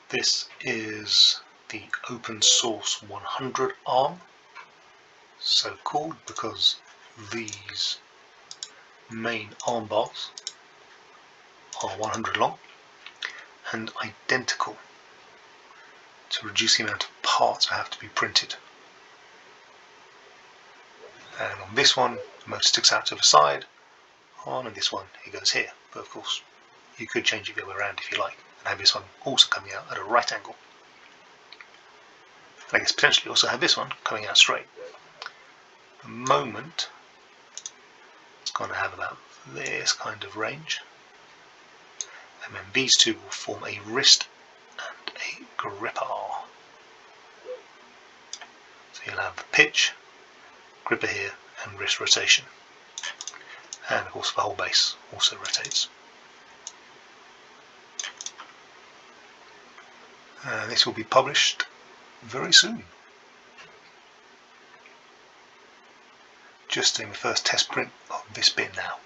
This is the open source 100 arm, so called because these main arm bars are 100 long and identical to reduce the amount of parts that have to be printed. And on this one, the motor sticks out to the side. On this one, it goes here. But of course, you could change it the other way around if you like, and have this one also coming out at a right angle. I guess potentially also have this one coming out straight. At the moment, it's going to have about this kind of range. And then these two will form a wrist and a gripper. So you'll have the pitch, gripper here, and wrist rotation. And of course the whole base also rotates. This will be published very soon. Just doing the first test print of this bit now.